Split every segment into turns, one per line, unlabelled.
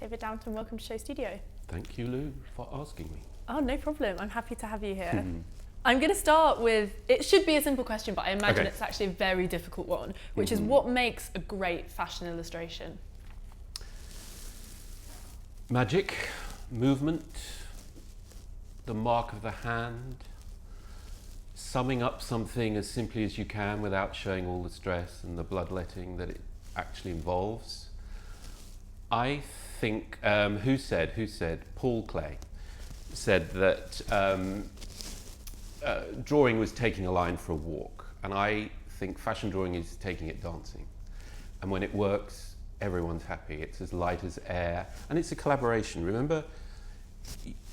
David Downton, welcome to SHOWstudio.
Thank you, Lou, for asking me.
Oh, no problem. I'm happy to have you here. I'm going to start with, it should be a simple question, but I imagine it's actually a very difficult one, which is what makes a great fashion illustration?
Magic, movement, the mark of the hand, summing up something as simply as you can without showing all the stress and the bloodletting that it actually involves. I think, who said, Paul Klee said that drawing was taking a line for a walk, and I think fashion drawing is taking it dancing. And when it works, everyone's happy. It's as light as air, and it's a collaboration. Remember,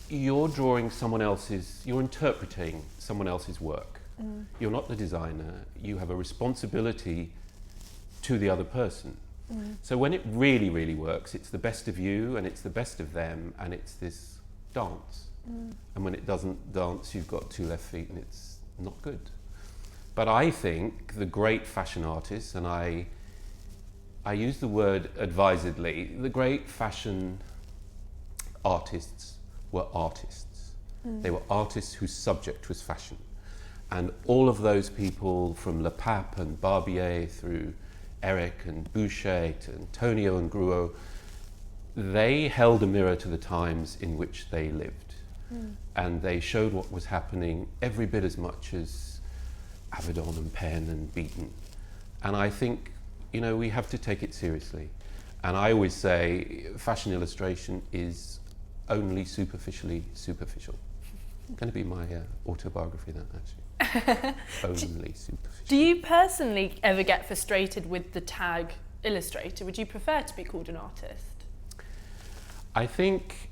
you're drawing someone else's, you're interpreting someone else's work. You're not the designer. You have a responsibility to the other person. So when it really, really works, it's the best of you and it's the best of them, and it's this dance. And when it doesn't dance, you've got two left feet and it's not good. But I think the great fashion artists, and I use the word advisedly, the great fashion artists were artists. They were artists whose subject was fashion. And all of those people, from Le Pape and Barbier through Eric and Boucher to Antonio and Gruot, they held a mirror to the times in which they lived. And they showed what was happening every bit as much as Avedon and Penn and Beaton. And I think, you know, we have to take it seriously. And I always say fashion illustration is only superficially superficial. It's going to be my autobiography, that actually. Only superficial.
Do you personally ever get frustrated with the tag illustrator? Would you prefer to be called an artist?
I think,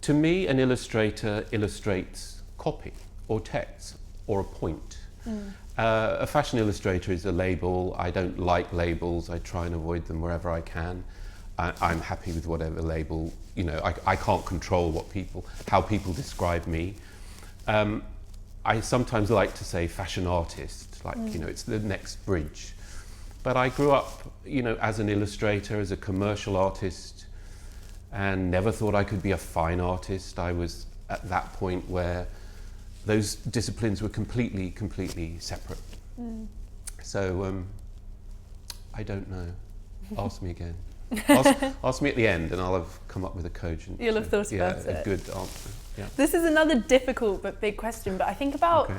to me, an illustrator illustrates copy or text or a point. A fashion illustrator is a label. I don't like labels. I try and avoid them wherever I can. I'm happy with whatever label, you know, I can't control how people describe me. I sometimes like to say fashion artist, like, you know, it's the next bridge. But I grew up, you know, as an illustrator, as a commercial artist, and never thought I could be a fine artist. I was at that point where those disciplines were completely separate. So I don't know. Ask me again. Ask me at the end and I'll have come up with a cogent.
You'll have thought about it.
A good answer. Yeah.
This is another difficult but big question, but I think about,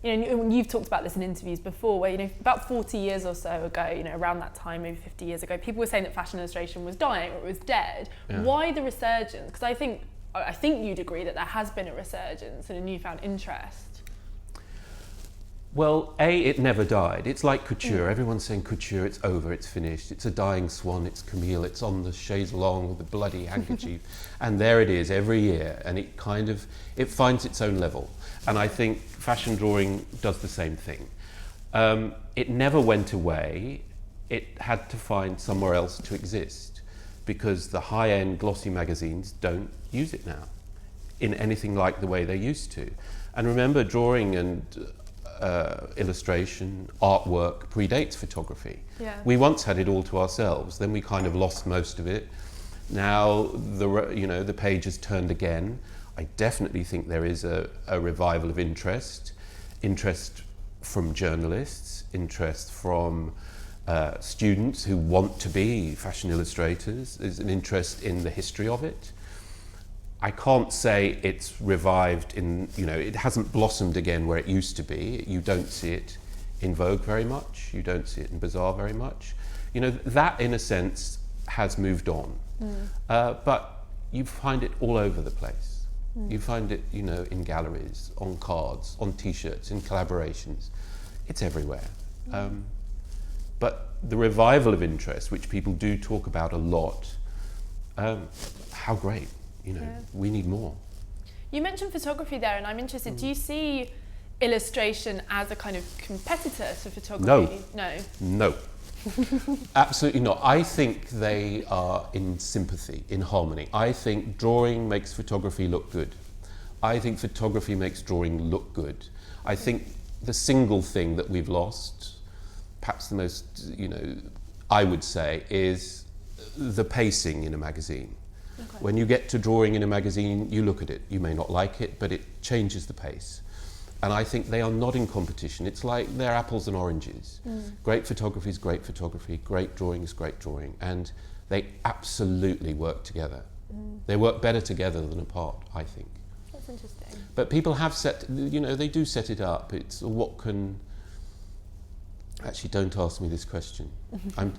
you know, you've talked about this in interviews before, where, you know, about 40 years or so ago, you know, around that time, maybe 50 years ago, people were saying that fashion illustration was dying or it was dead. Why the resurgence? Because I think you'd agree that there has been a resurgence and a newfound interest.
Well, it never died. It's like couture. Everyone's saying couture, it's over, it's finished. It's a dying swan, it's Camille, it's on the chaise longue with the bloody handkerchief. And there it is every year, and it finds its own level. And I think fashion drawing does the same thing. It never went away. It had to find somewhere else to exist, because the high-end glossy magazines don't use it now in anything like the way they used to. And remember, drawing and illustration, artwork predates photography. We once had it all to ourselves, then we kind of lost most of it. Now the page has turned again. I definitely think there is a revival of interest from journalists, interest from students who want to be fashion illustrators. There's an interest in the history of it. I can't say it's revived it hasn't blossomed again where it used to be. You don't see it in Vogue very much. You don't see it in Bazaar very much. You know, that in a sense has moved on. But you find it all over the place. You find it, you know, in galleries, on cards, on t-shirts, in collaborations. It's everywhere. But the revival of interest, which people do talk about a lot, how great. You know, we need more.
You mentioned photography there, and I'm interested, do you see illustration as a kind of competitor to photography? No. Absolutely not. I think they are in sympathy, in harmony. I think drawing makes photography look good. I think photography makes drawing look good. I think the single thing that we've lost, perhaps the most, you know, I would say, is the pacing in a magazine. Okay.
When you get to drawing in a magazine, you look at it. You may not like it, but it changes the pace. And I think they are not in competition. It's like they're apples and oranges. Great photography is great photography, great drawing is great drawing. And they absolutely work together. They work better together than apart, I think.
That's interesting.
But people have set, they do set it up. It's what can... Actually, don't ask me this question.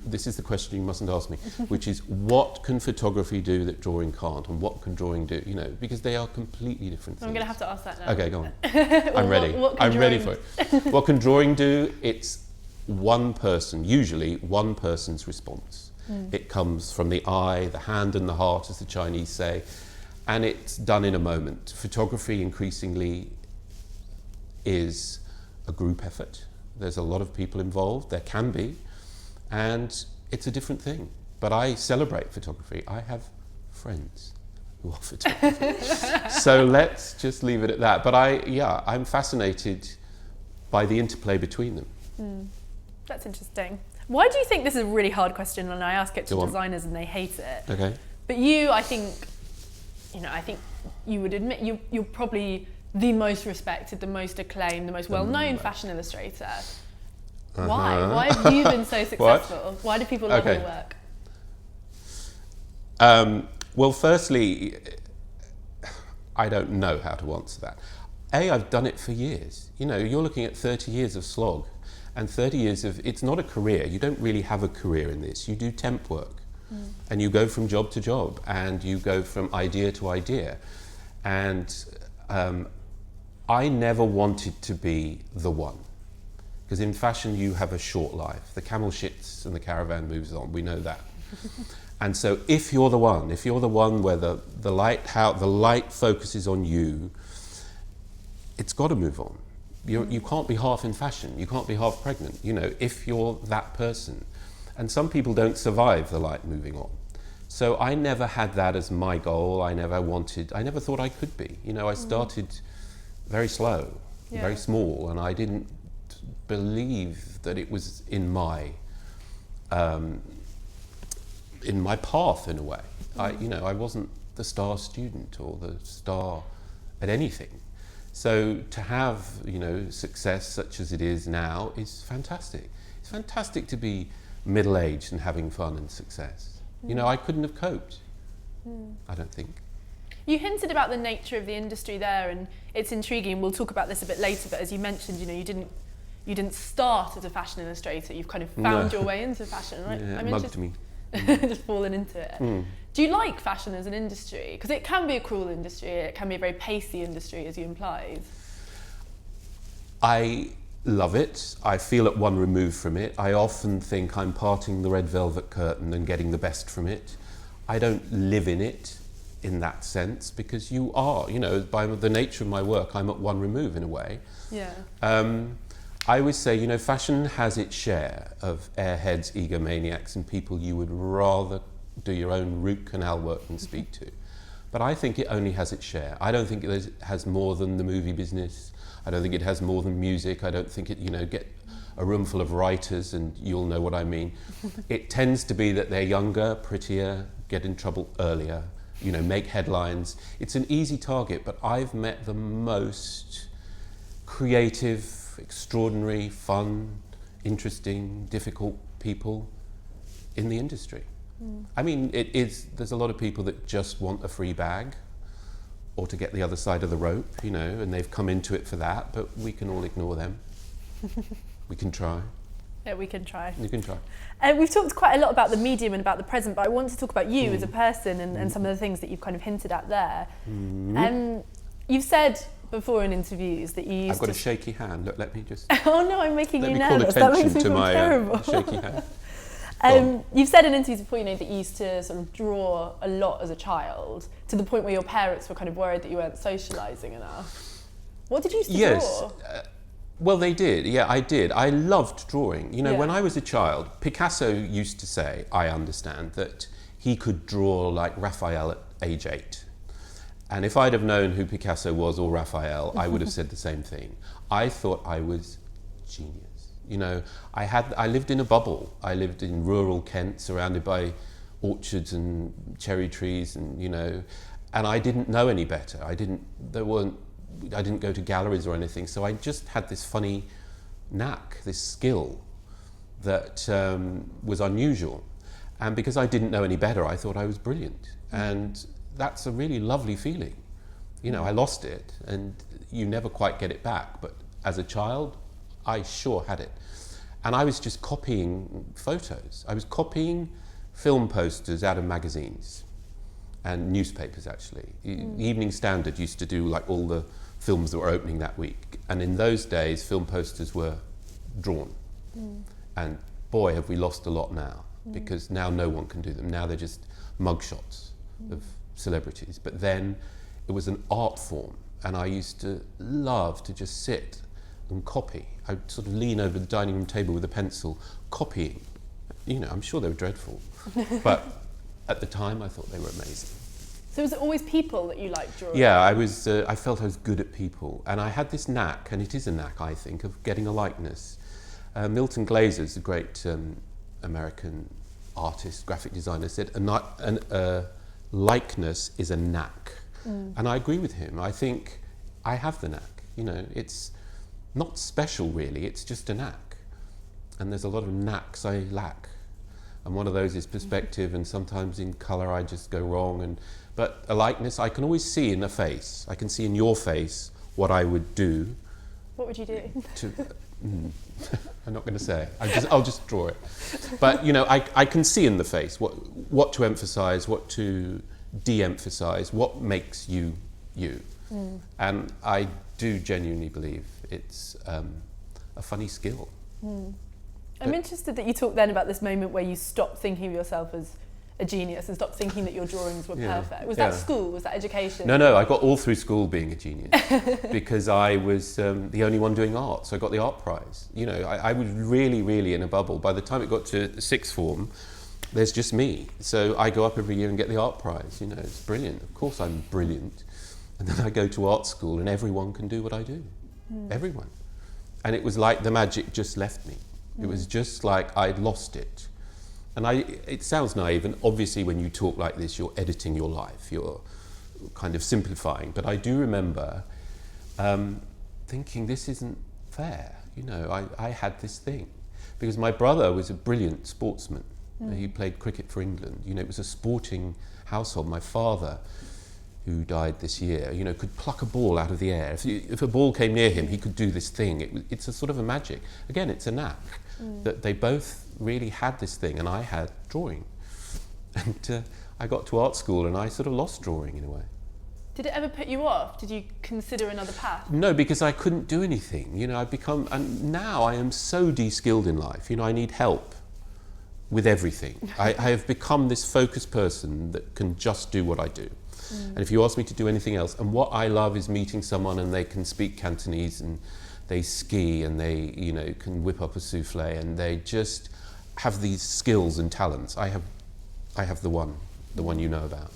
This is the question you mustn't ask me, which is what can photography do that drawing can't, and what can drawing do? Because they are completely different things.
I'm going to have to ask that now.
Okay, go on. I'm ready. I'm ready for it. What can drawing do? It's one person, usually one person's response. It comes from the eye, the hand and the heart, as the Chinese say, and it's done in a moment. Photography increasingly is a group effort. There's a lot of people involved, there can be, and it's a different thing. But I celebrate photography. I have friends who are photographers. So let's just leave it at that. But I'm fascinated by the interplay between them.
That's interesting. Why do you think this is a really hard question, and I ask it to designers and they hate it?
Okay.
But you, I think you would admit you're probably the most respected, the most acclaimed, the most well-known fashion illustrator. Why? Why have you been so successful? Why do people love your work?
Well, firstly, I don't know how to answer that. I've done it for years. You're looking at 30 years of slog, and 30 years of, it's not a career. You don't really have a career in this. You do temp work, and you go from job to job, and you go from idea to idea. And I never wanted to be the one, because in fashion you have a short life. The camel shits and the caravan moves on. We know that. And so if you're the one where the light focuses on you, it's got to move on. You can't be half in fashion. You can't be half pregnant. If you're that person, and some people don't survive the light moving on. So I never had that as my goal. I never thought I could be. I started very slow, very small, and I didn't believe that it was in my path in a way. I wasn't the star student or the star at anything. So to have, success such as it is now is fantastic. It's fantastic to be middle-aged and having fun and success. I couldn't have coped, I don't think.
You hinted about the nature of the industry there, and it's intriguing. We'll talk about this a bit later, but as you mentioned, you didn't start as a fashion illustrator. You've kind of found your way into fashion, right?
Yeah, it mugged me.
Just fallen into it. Do you like fashion as an industry? Because it can be a cruel industry. It can be a very pacey industry, as you implied.
I love it. I feel at one remove from it. I often think I'm parting the red velvet curtain and getting the best from it. I don't live in it in that sense, because you are, by the nature of my work, I'm at one remove in a way.
Yeah.
I always say, fashion has its share of airheads, egomaniacs, and people you would rather do your own root canal work than speak to. But I think it only has its share. I don't think it has more than the movie business. I don't think it has more than music. I don't think it, get a room full of writers, and you'll know what I mean. It tends to be that they're younger, prettier, get in trouble earlier, make headlines. It's an easy target, but I've met the most creative, extraordinary, fun, interesting, difficult people in the industry. I mean, there's a lot of people that just want a free bag or to get the other side of the rope, and they've come into it for that, but we can all ignore them. We can try.
Yeah, we can try.
You can try.
We've talked quite a lot about the medium and about the present, but I want to talk about you as a person and some of the things that you've kind of hinted at there. You've said before in interviews that you used
I've got a shaky hand. Look, let me just...
Oh no, I'm making you nervous.
Let me call
That makes
attention
me
to
feel
my
terrible.
shaky hand.
You've said in interviews before, that you used to sort of draw a lot as a child, to the point where your parents were kind of worried that you weren't socialising enough. What did you used to draw?
Well, they did. Yeah, I did. I loved drawing. When I was a child, Picasso used to say, I understand, that he could draw like Raphael at age 8. And if I'd have known who Picasso was or Raphael, I would have said the same thing. I thought I was genius. I lived in a bubble. I lived in rural Kent, surrounded by orchards and cherry trees, and and I didn't know any better. I didn't go to galleries or anything, so I just had this funny knack, this skill that was unusual. And because I didn't know any better, I thought I was brilliant. And that's a really lovely feeling. I lost it, and you never quite get it back. But as a child, I sure had it. And I was just copying photos. I was copying film posters out of magazines and newspapers, actually. The Evening Standard used to do like all the films that were opening that week. And in those days, film posters were drawn. And boy, have we lost a lot now, because now no one can do them. Now they're just mugshots of celebrities. But then it was an art form, and I used to love to just sit and copy. I'd sort of lean over the dining room table with a pencil, copying. I'm sure they were dreadful, but at the time I thought they were amazing.
So was it always people that you liked drawing?
Yeah, I felt I was good at people, and I had this knack, and it is a knack, I think, of getting a likeness. Milton Glazer's a great American artist, graphic designer, said a likeness is a knack. And I agree with him. I think I have the knack. It's not special really, it's just a knack. And there's a lot of knacks I lack. And one of those is perspective, and sometimes in colour I just go wrong. But a likeness, I can always see in a face. I can see in your face what I would do.
What would you do?
I'm not going to say. I'll just draw it. But I can see in the face what to emphasise, what to de-emphasise, what makes you you. And I do genuinely believe it's a funny skill.
I'm interested that you talked then about this moment where you stopped thinking of yourself as a genius and stopped thinking that your drawings were perfect. Was that school? Was that education?
No, I got all through school being a genius because I was the only one doing art, so I got the art prize. I was really, really in a bubble. By the time it got to the sixth form, there's just me. So I go up every year and get the art prize. It's brilliant. Of course I'm brilliant. And then I go to art school and everyone can do what I do. Everyone. And it was like the magic just left me. It was just like I'd lost it. And it sounds naive, and obviously when you talk like this, you're editing your life, you're kind of simplifying. But I do remember thinking, this isn't fair. I had this thing. Because my brother was a brilliant sportsman. He played cricket for England. It was a sporting household. My father, who died this year, could pluck a ball out of the air. If a ball came near him, he could do this thing. It's a sort of a magic. Again, it's a knack. That they both really had this thing, and I had drawing. And I got to art school and I sort of lost drawing in a way.
Did it ever put you off? Did you consider another path?
No, because I couldn't do anything. And now I am so de-skilled in life. I need help with everything. I have become this focused person that can just do what I do. And if you ask me to do anything else, and what I love is meeting someone and they can speak Cantonese and they ski and they, can whip up a souffle, and they just have these skills and talents. I have the one you know about.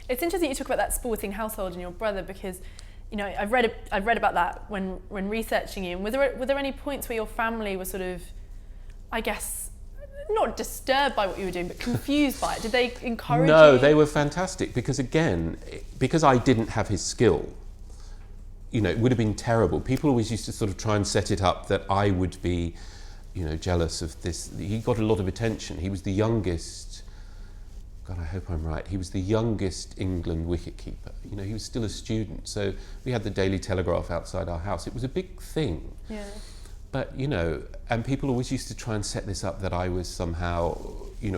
It's interesting you talk about that sporting household and your brother, because I've read about that when researching you. And were there any points where your family was sort of, I guess, not disturbed by what you were doing, but confused by it? Did they encourage you?
No, they were fantastic, because again, because I didn't have his skill, it would have been terrible. People always used to sort of try and set it up that I would be, jealous of this. He got a lot of attention. He was the youngest, God, I hope I'm right, he was the youngest England wicketkeeper. He was still a student. So we had the Daily Telegraph outside our house. It was a big thing. Yeah. But, and people always used to try and set this up that I was somehow,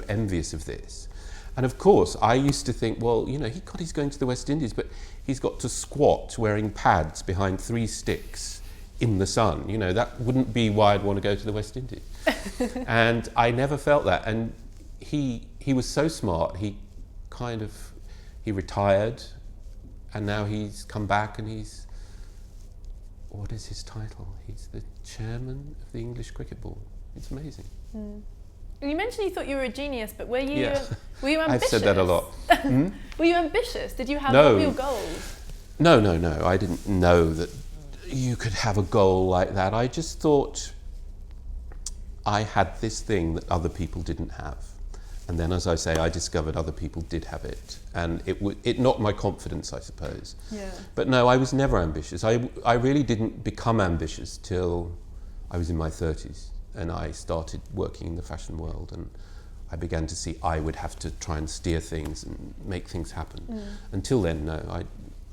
envious of this. And of course, I used to think, well, he's going to the West Indies, but he's got to squat wearing pads behind 3 sticks in the sun. That wouldn't be why I'd want to go to the West Indies. And I never felt that. And he was so smart. He retired, and now he's come back, and what is his title? He's the chairman of the English Cricket Board. It's amazing.
You mentioned you thought you were a genius, but were you ambitious?
I've said that a lot.
Were you ambitious? Did you have real goals?
No. I didn't know that you could have a goal like that. I just thought I had this thing that other people didn't have. And then, as I say, I discovered other people did have it, and it knocked my confidence, I suppose.
Yeah.
But no, I was never ambitious. I really didn't become ambitious till I was in my 30s, and I started working in the fashion world, and I began to see I would have to try and steer things and make things happen. Until then, no,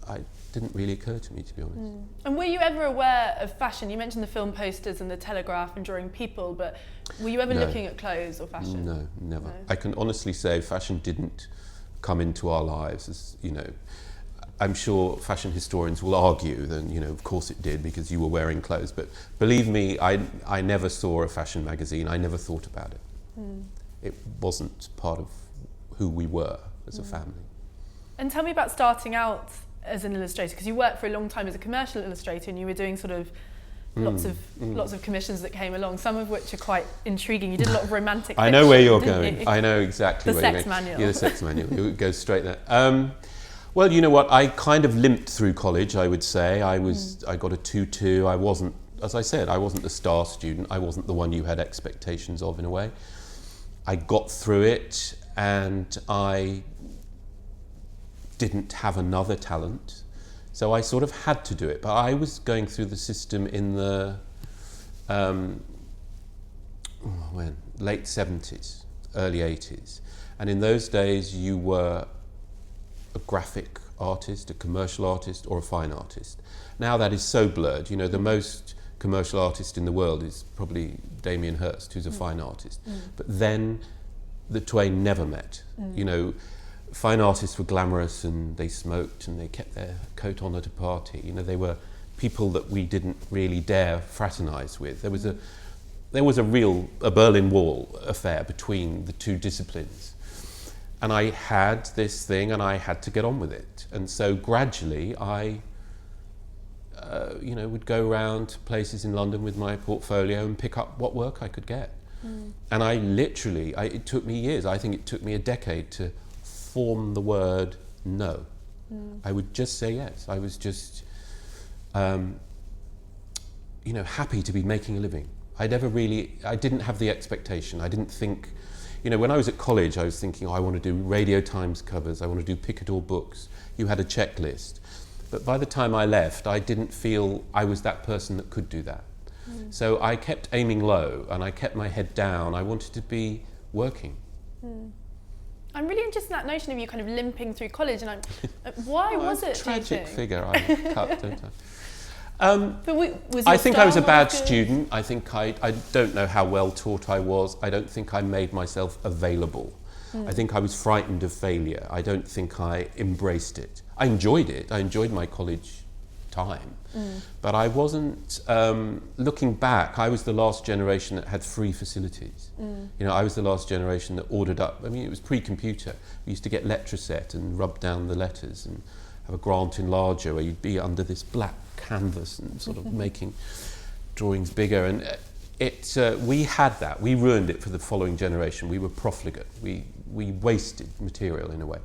I didn't really occur to me, to be honest.
And were you ever aware of fashion? You mentioned the film posters and the Telegraph and drawing people, but were you ever looking at clothes or fashion?
No, never.
No.
I can honestly say fashion didn't come into our lives, as you know. I'm sure fashion historians will argue that, you know, of course it did because you were wearing clothes, but believe me, I never saw a fashion magazine. I never thought about it. It wasn't part of who we were as a family.
And tell me about starting out as an illustrator, because you worked for a long time as a commercial illustrator, and you were doing sort of lots of commissions that came along, some of which are quite intriguing. You did a lot of romantic fiction,
I know where you're
didn't
going.
you?
I know exactly
The
where you're
sex
going.
manual.
Yeah, the sex manual. It goes straight there. Well, you know what? I kind of limped through college, I would say. I got a 2-2. I wasn't, as I said, I wasn't the star student. I wasn't the one you had expectations of, in a way. I got through it, and I didn't have another talent. So I sort of had to do it, but I was going through the system in the late 70s, early 80s. And in those days, you were a graphic artist, a commercial artist, or a fine artist. Now that is so blurred. You know, the most commercial artist in the world is probably Damien Hirst, who's a fine artist. But then the twain never met. You know, fine artists were glamorous and they smoked and they kept their coat on at a party. You know, they were people that we didn't really dare fraternize with. There was a Berlin Wall affair between the two disciplines. And I had this thing and I had to get on with it. And so gradually I would go around to places in London with my portfolio and pick up what work I could get. And it took me years. I think it took me a decade to form the word no. I would just say yes. I was just, happy to be making a living. I didn't have the expectation. I didn't think, when I was at college, I was thinking, I want to do Radio Times covers, I want to do Picador books. You had a checklist. But by the time I left, I didn't feel I was that person that could do that. So I kept aiming low and I kept my head down. I wanted to be working.
I'm really interested in that notion of you kind of limping through college, and why was it?
Tragic figure I cut, don't I?
I
think I was a bad student. I think I don't know how well taught I was. I don't think I made myself available. I think I was frightened of failure. I don't think I embraced it. I enjoyed it. I enjoyed my college time. But I wasn't, looking back, I was the last generation that had free facilities. I was the last generation that ordered up. I mean, it was pre-computer. We used to get Letraset and rub down the letters and have a Grant Enlarger where you'd be under this black canvas and sort of making drawings bigger. And we had that. We ruined it for the following generation. We were profligate. We wasted material in a way.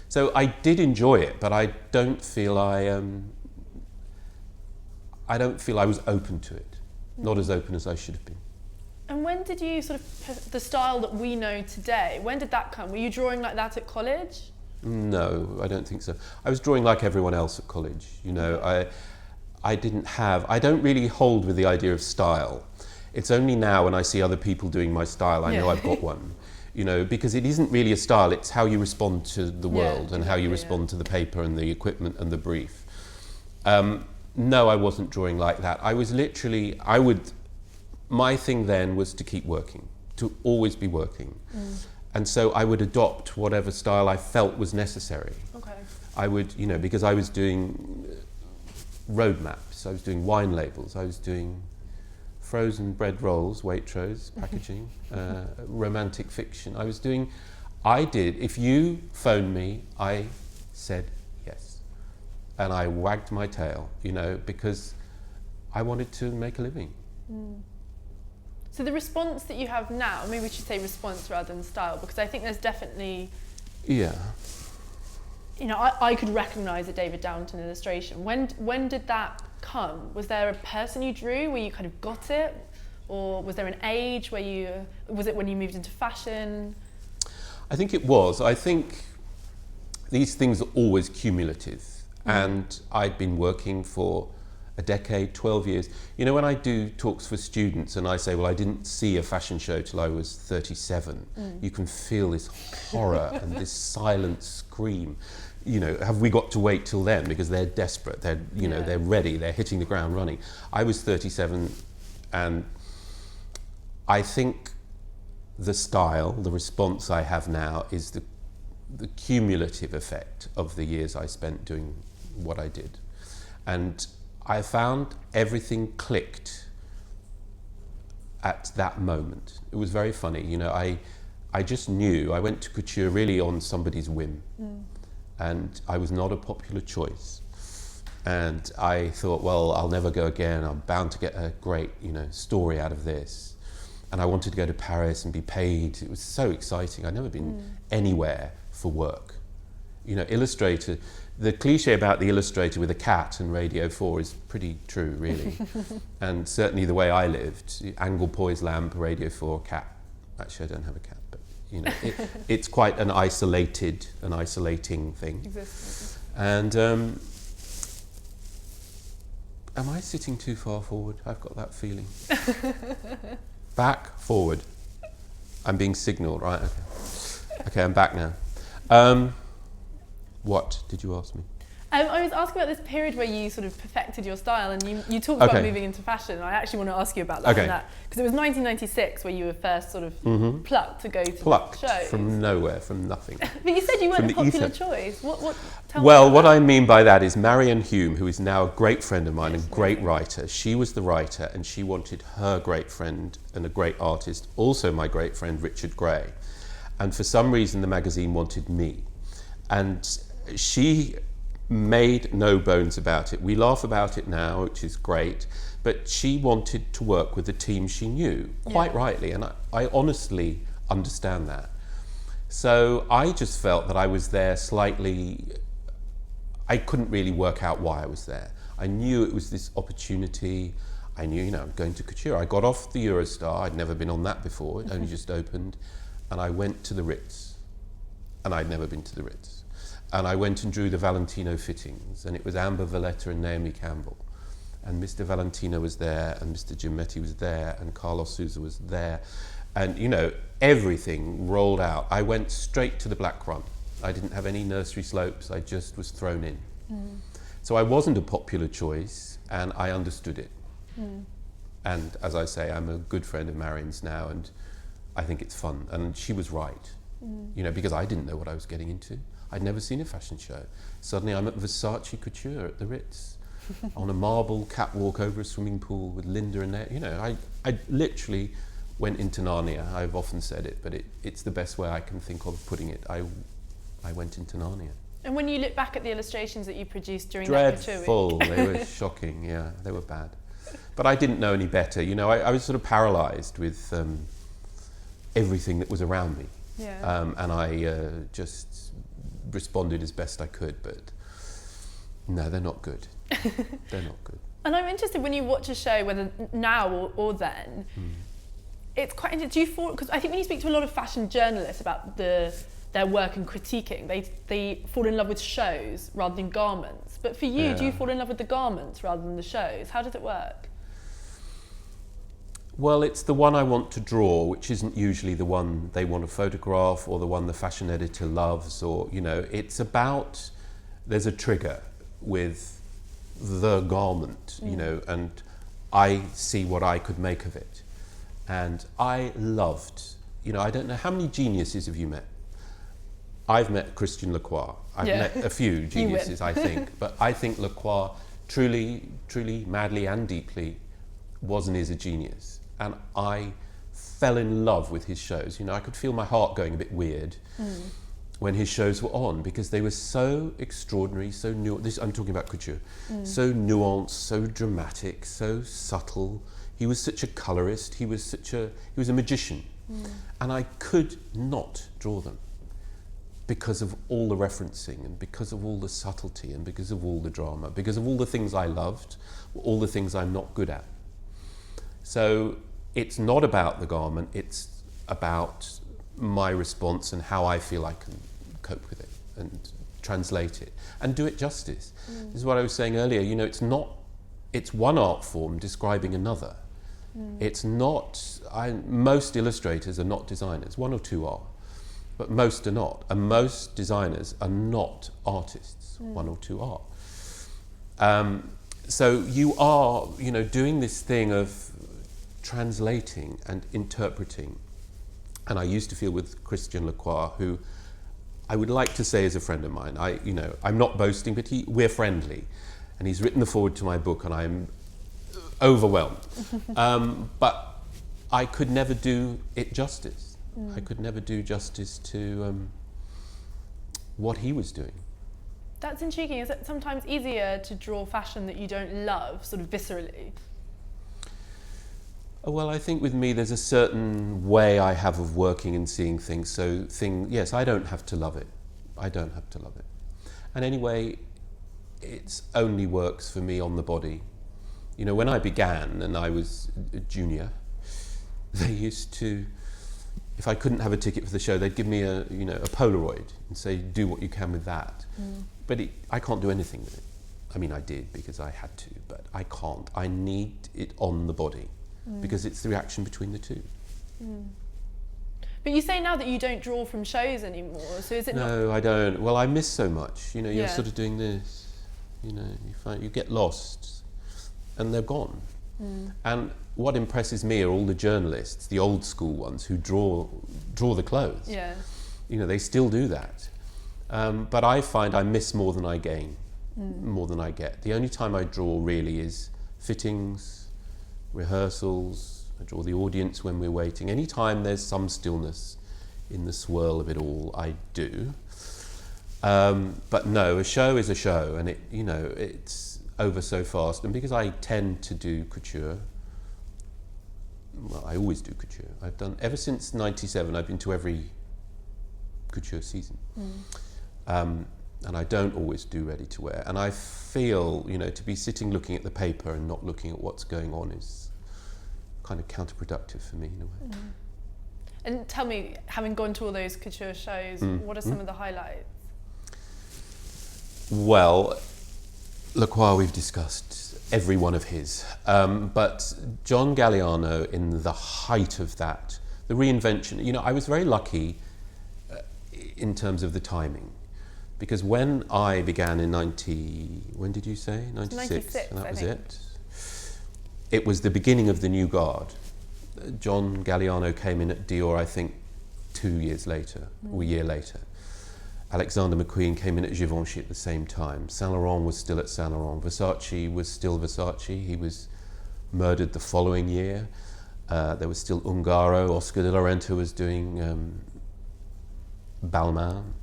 So I did enjoy it, but I don't feel I was open to it. Not as open as I should have been.
And when did you sort of, the style that we know today, when did that come? Were you drawing like that at college?
No, I don't think so. I was drawing like everyone else at college. I don't really hold with the idea of style. It's only now when I see other people doing my style, I know I've got one. Because it isn't really a style, it's how you respond to the world and how you respond to the paper and the equipment and the brief. No, I wasn't drawing like that. My thing then was to keep working, to always be working. And so I would adopt whatever style I felt was necessary.
Okay.
I would, because I was doing road maps, I was doing wine labels, I was doing frozen bread rolls, Waitrose, packaging, romantic fiction. If you phoned me, I said yes. And I wagged my tail, because I wanted to make a living.
So the response that you have now, maybe we should say response rather than style, because I think there's definitely...
Yeah.
I could recognise a David Downton illustration. When did that come? Was there a person you drew where you kind of got it? or was there an age where was it when you moved into fashion?
I think it was. I think these things are always cumulative. And I'd been working for a decade, 12 years. You know, when I do talks for students and I say, well, I didn't see a fashion show till I was 37, you can feel this horror and this silent scream. You know, have we got to wait till then? Because they're desperate, they're, you know, they're ready, they're hitting the ground running. I was 37, and I think the style, the response I have now is the cumulative effect of the years I spent doing what I did. And I found everything clicked at that moment. It was very funny, you know, I just knew. I went to couture really on somebody's whim. And I was not a popular choice. And I thought, well, I'll never go again. I'm bound to get a great, you know, story out of this. And I wanted to go to Paris and be paid. It was so exciting. I'd never been anywhere for work. You know, illustrator, the cliche about the illustrator with a cat and Radio 4 is pretty true, really. And certainly the way I lived, angle, poise, lamp, Radio 4, cat. Actually, I don't have a cat, but you know, it's quite an isolating thing.
Existence.
And am I sitting too far forward? I've got that feeling. Back, forward. I'm being signalled, right? Okay. Okay, I'm back now. What did you ask me?
I was asking about this period where you sort of perfected your style, and you talked about moving into fashion. And I actually want to ask you about that. Because it was 1996 where you were first sort of plucked to go to shows.
From nowhere, from nothing.
But you said you weren't a popular choice. Tell me
well, what I mean by that is Marianne Hume, who is now a great friend of mine and great writer. She was the writer, and she wanted her great friend and a great artist, also my great friend Richard Gray. And for some reason, the magazine wanted me. And she made no bones about it. We laugh about it now, which is great, but she wanted to work with the team she knew, quite rightly, and I honestly understand that. So I just felt that I was there slightly, I couldn't really work out why I was there. I knew it was this opportunity. I knew, you know, I'm going to couture. I got off the Eurostar. I'd never been on that before. It only just opened. And I went to the Ritz. And I'd never been to the Ritz. And I went and drew the Valentino fittings, and it was Amber Valletta and Naomi Campbell. And Mr. Valentino was there, and Mr. Giammetti was there, and Carlos Souza was there. And, you know, everything rolled out. I went straight to the black run. I didn't have any nursery slopes. I just was thrown in. So I wasn't a popular choice, and I understood it. And as I say, I'm a good friend of Marianne's now, and I think it's fun. And she was right, you know, because I didn't know what I was getting into. I'd never seen a fashion show. Suddenly I'm at Versace Couture at the Ritz on a marble catwalk over a swimming pool with Linda and you know, I literally went into Narnia. I've often said it, but it's the best way I can think of putting it. I went into Narnia.
And when you look back at the illustrations that you produced during that couture week.
Dreadful, they were shocking, yeah, they were bad. But I didn't know any better, you know, I was sort of paralysed with everything that was around me. And I just responded as best I could, but no, they're not good. They're not good.
And I'm interested, when you watch a show, whether now or then, it's quite interesting. Do you fall, because I think when you speak to a lot of fashion journalists about their work and critiquing, they fall in love with shows rather than garments. But for you, do you fall in love with the garments rather than the shows? How does it work?
Well, it's the one I want to draw, which isn't usually the one they want to photograph or the one the fashion editor loves, or, you know, it's about, there's a trigger with the garment, you know, and I see what I could make of it. And I loved, you know, I don't know, how many geniuses have you met? I've met Christian Lacroix. I've met a few geniuses, I think, but I think Lacroix truly, madly and deeply was and is a genius. And I fell in love with his shows. You know, I could feel my heart going a bit weird when his shows were on, because they were so extraordinary, so I'm talking about couture, so nuanced, so dramatic, so subtle. He was such a colorist. He was a magician, and I could not draw them because of all the referencing and because of all the subtlety and because of all the drama, because of all the things I loved, all the things I'm not good at. So it's not about the garment, it's about my response and how I feel I can cope with it and translate it and do it justice. This is what I was saying earlier, you know, it's one art form describing another. It's not, most illustrators are not designers, one or two are, but most are not. And most designers are not artists, one or two are. So you are, you know, doing this thing of translating and interpreting. And I used to feel with Christian Lacroix, who I would like to say is a friend of mine. I'm not boasting, but we're friendly. And he's written the foreword to my book, and I'm overwhelmed. But I could never do it justice. I could never do justice to what he was doing.
That's intriguing. Is it sometimes easier to draw fashion that you don't love, sort of viscerally?
Well, I think with me there's a certain way I have of working and seeing things. Yes, I don't have to love it. I don't have to love it. And anyway, it only works for me on the body. You know, when I began and I was a junior, they used to, if I couldn't have a ticket for the show, they'd give me a Polaroid and say, do what you can with that. But I can't do anything with it. I mean, I did because I had to, but I can't. I need it on the body because it's the reaction between the two.
But you say now that you don't draw from shows anymore, so is it not?
No, I don't. Well, I miss so much. You know, you're
Yeah.
sort of doing this, you know, you get lost and they're gone. And what impresses me are all the journalists, the old school ones who draw the clothes.
Yeah.
You know, they still do that. But I find I miss more than I gain, more than I get. The only time I draw really is fittings, rehearsals. I draw the audience when we're waiting. Anytime there's some stillness in the swirl of it all, I do. But no, a show is a show, and it's over so fast. And because I tend to do couture, well, I always do couture. I've done, ever since '97, I've been to every couture season. And I don't always do ready to wear. And I feel, you know, to be sitting looking at the paper and not looking at what's going on is kind of counterproductive for me in a way.
And tell me, having gone to all those couture shows, what are some of the highlights?
Well, Lacroix, we've discussed every one of his. But John Galliano, in the height of that, the reinvention, you know, I was very lucky in terms of the timing. Because when I began in when did you say? 96, and that was it. It was the beginning of the new guard. John Galliano came in at Dior, I think, 2 years later, or a year later. Alexander McQueen came in at Givenchy at the same time. Saint Laurent was still at Saint Laurent. Versace was still Versace. He was murdered the following year. There was still Ungaro. Oscar de la Renta was doing Balmain.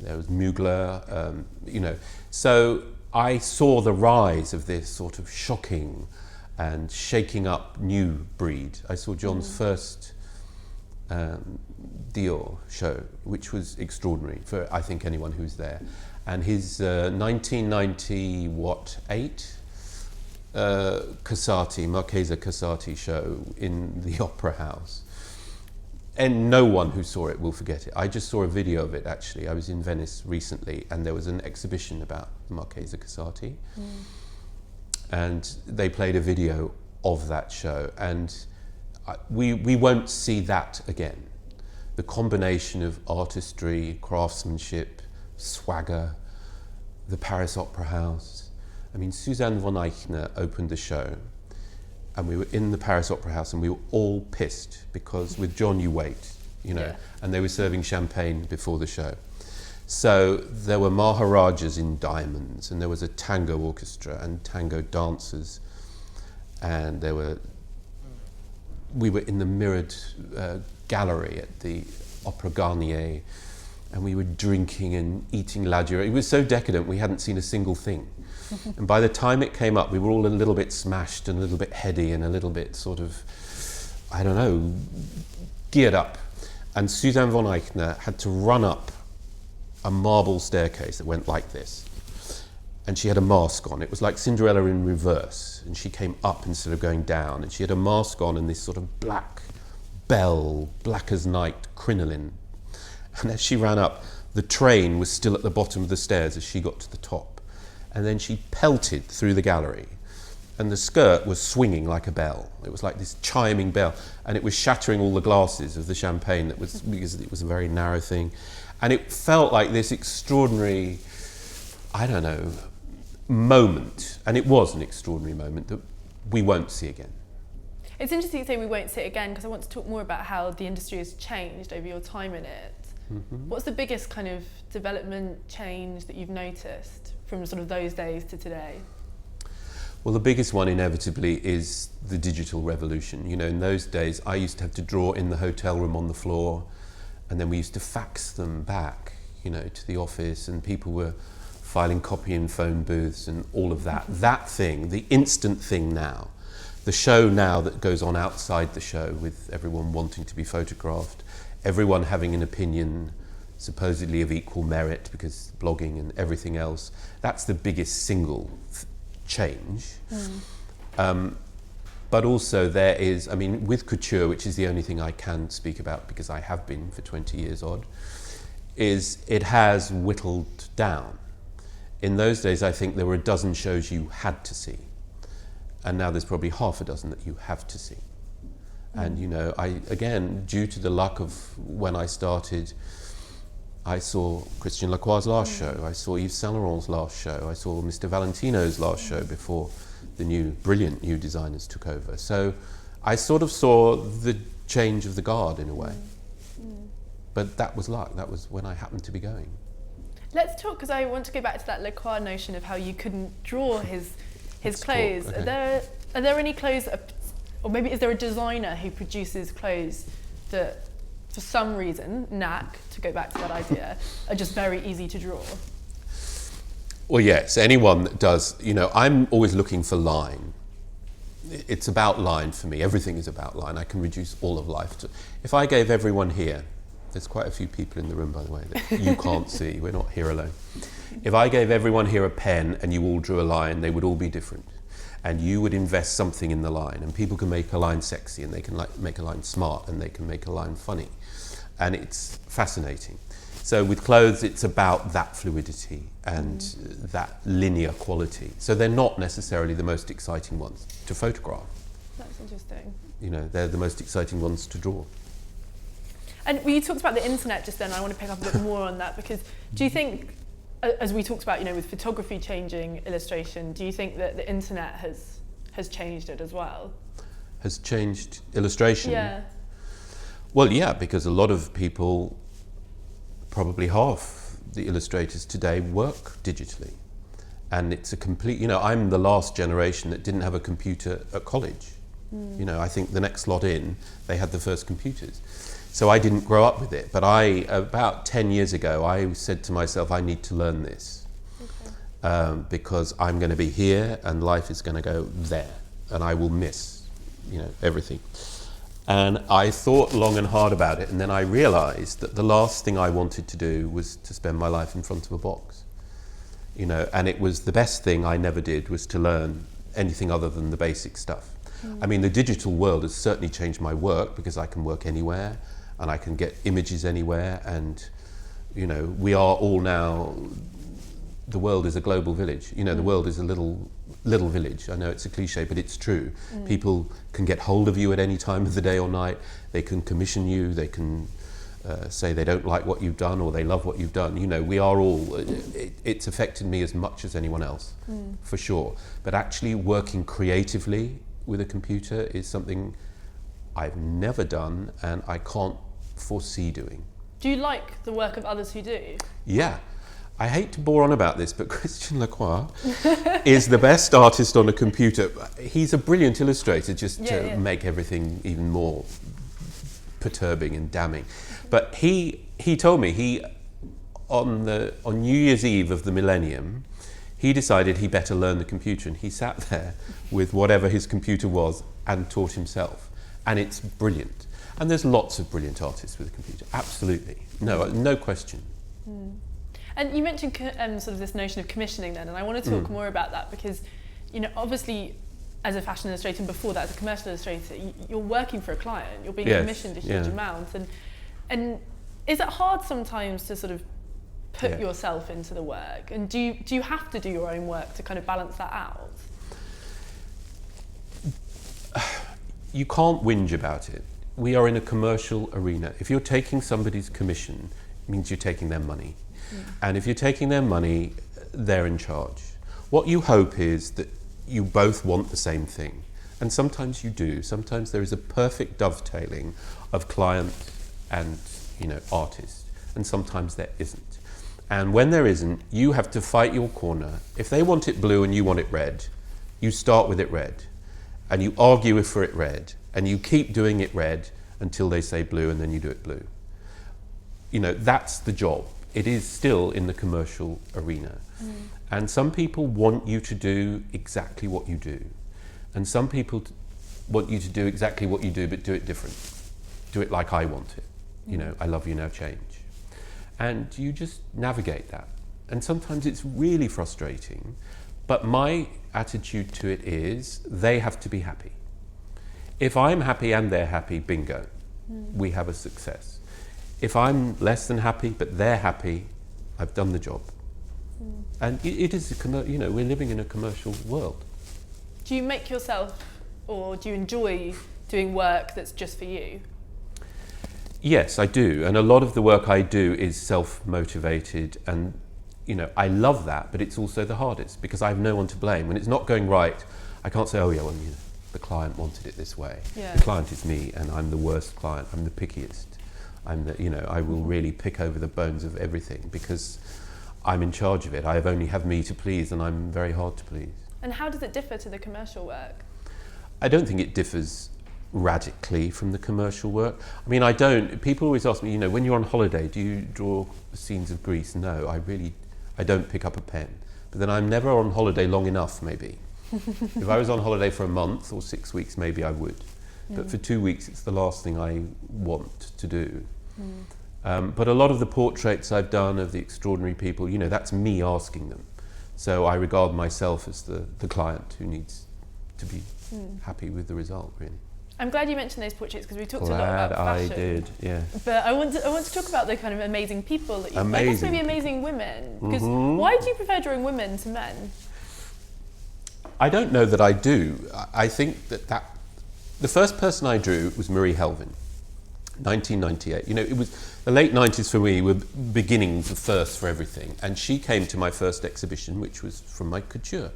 There was Mugler, you know. So I saw the rise of this sort of shocking and shaking up new breed. I saw John's first Dior show, which was extraordinary for, I think, anyone who's there. And his 1998 Casati, Marchesa Casati show in the Opera House. And no one who saw it will forget it. I just saw a video of it, actually. I was in Venice recently, and there was an exhibition about the Marchesa Casati. And they played a video of that show. And we won't see that again. The combination of artistry, craftsmanship, swagger, the Paris Opera House. I mean, Suzanne von Eichner opened the show, and we were in the Paris Opera House, and we were all pissed because with John you wait, you know, and they were serving champagne before the show. So there were Maharajas in diamonds, and there was a tango orchestra and tango dancers, and we were in the mirrored gallery at the Opera Garnier, and we were drinking and eating ladure. It was so decadent, we hadn't seen a single thing. And by the time it came up, we were all a little bit smashed and a little bit heady and a little bit sort of, I don't know, geared up. And Suzanne von Eichner had to run up a marble staircase that went like this. and she had a mask on. It was like Cinderella in reverse, and she came up instead of going down, and she had a mask on and this sort of black bell, black as night crinoline. And as she ran up, the train was still at the bottom of the stairs as she got to the top. And then she pelted through the gallery, and the skirt was swinging like a bell. It was like this chiming bell, and it was shattering all the glasses of the champagne that was, because it was a very narrow thing. And it felt like this extraordinary, I don't know, moment. And it was an extraordinary moment that we won't see again.
It's interesting you say we won't see it again, because I want to talk more about how the industry has changed over your time in it. Mm-hmm. What's the biggest kind of development change that you've noticed from sort of those days to today?
Well, the biggest one inevitably is the digital revolution. You know, in those days, I used to have to draw in the hotel room on the floor, and then we used to fax them back, you know, to the office, and people were filing copy in phone booths and all of that. That thing, the instant thing now, the show now that goes on outside the show with everyone wanting to be photographed, everyone having an opinion supposedly of equal merit because blogging and everything else, that's the biggest single change. But also there is, I mean, with couture, which is the only thing I can speak about because I have been for 20 years odd, is it has whittled down. In those days, I think there were a dozen shows you had to see. And now there's probably half a dozen that you have to see. And, you know, again, due to the luck of when I started, I saw Christian Lacroix's last show, I saw Yves Saint Laurent's last show, I saw Mr. Valentino's last show before the brilliant new designers took over. So I sort of saw the change of the guard in a way. But that was luck, that was when I happened to be going.
Let's talk, because I want to go back to that Lacroix notion of how you couldn't draw his clothes. Okay. Are there any clothes, or maybe is there a designer who produces clothes that, for some reason, knack, to go back to that idea, are just very easy to draw?
Well, yes, anyone that does, you know, I'm always looking for line. It's about line for me, everything is about line. I can reduce all of life to, if I gave everyone here, there's quite a few people in the room, by the way, that you can't see, we're not here alone. If I gave everyone here a pen and you all drew a line, they would all be different. And you would invest something in the line, and people can make a line sexy, and they can make a line smart, and they can make a line funny. And it's fascinating. So with clothes, it's about that fluidity and that linear quality. So they're not necessarily the most exciting ones to photograph.
That's interesting.
You know, they're the most exciting ones to draw.
And you talked about the internet just then. I want to pick up a bit more on that, because do you think, as we talked about, you know, with photography changing illustration, do you think that the internet has changed it as well?
Has changed illustration?
Yeah.
Well, yeah, because a lot of people, probably half the illustrators today, work digitally. And it's a complete, you know, I'm the last generation that didn't have a computer at college. You know, I think the next lot in, they had the first computers. So I didn't grow up with it, but about 10 years ago, I said to myself, I need to learn this. Okay. Because I'm going to be here and life is going to go there, and I will miss, you know, everything. And I thought long and hard about it, and then I realized that the last thing I wanted to do was to spend my life in front of a box. You know, and it was the best thing I never did was to learn anything other than the basic stuff. I mean, the digital world has certainly changed my work because I can work anywhere and I can get images anywhere, and, you know, we are all now, the world is a global village. You know, the world is a little village. I know it's a cliche, but it's true. People can get hold of you at any time of the day or night. They can commission you. They can say they don't like what you've done or they love what you've done. You know, we are all, it's affected me as much as anyone else, for sure. But actually working creatively with a computer is something I've never done and I can't foresee doing.
Do you like the work of others who do?
Yeah. I hate to bore on about this, but Christian Lacroix is the best artist on a computer. He's a brilliant illustrator, just to make everything even more perturbing and damning. But he told me on New Year's Eve of the millennium, he decided he better learn the computer, and he sat there with whatever his computer was and taught himself. And it's brilliant. And there's lots of brilliant artists with a computer, absolutely. No question.
And you mentioned sort of this notion of commissioning then, and I want to talk more about that because, obviously as a fashion illustrator and before that as a commercial illustrator, you're working for a client, you're being commissioned a huge amount. And is it hard sometimes to sort of put yourself into the work? And do you have to do your own work to kind of balance that out?
You can't whinge about it. We are in a commercial arena. If you're taking somebody's commission, it means you're taking their money. And if you're taking their money, they're in charge. What you hope is that you both want the same thing. And sometimes you do. Sometimes there is a perfect dovetailing of client and, artist. And sometimes there isn't. And when there isn't, you have to fight your corner. If they want it blue and you want it red, you start with it red. And you argue for it red. And you keep doing it red until they say blue, and then you do it blue. That's the job. It is still in the commercial arena. And some people want you to do exactly what you do. And some people want you to do exactly what you do, but do it different. Do it like I want it. I love you, now change. And you just navigate that. And sometimes it's really frustrating, but my attitude to it is they have to be happy. If I'm happy and they're happy, bingo, we have a success. If I'm less than happy, but they're happy, I've done the job. And it is, we're living in a commercial world.
Do you make yourself, or do you enjoy doing work that's just for you?
Yes, I do. And a lot of the work I do is self-motivated. And, I love that, but it's also the hardest because I have no one to blame. When it's not going right, I can't say, the client wanted it this way.
Yeah.
The client is me, and I'm the worst client. I'm the pickiest. I will really pick over the bones of everything because I'm in charge of it. I only have me to please, and I'm very hard to please.
And how does it differ to the commercial work?
I don't think it differs radically from the commercial work. People always ask me, when you're on holiday, do you draw scenes of Greece? No, I don't pick up a pen. But then I'm never on holiday long enough, maybe. If I was on holiday for a month or 6 weeks, maybe I would. But for 2 weeks, it's the last thing I want to do. But a lot of the portraits I've done of the extraordinary people, that's me asking them. So I regard myself as the client who needs to be happy with the result, really.
I'm glad you mentioned those portraits because we talked a lot about fashion.
I did, yeah.
But I want to talk about the kind of amazing people that you, I guess maybe amazing women. Because why do you prefer drawing women to men?
I don't know that I do. I think that the first person I drew was Marie Helvin, 1998. It was the late 90s for me were beginnings of first for everything. And she came to my first exhibition, which was from my couture,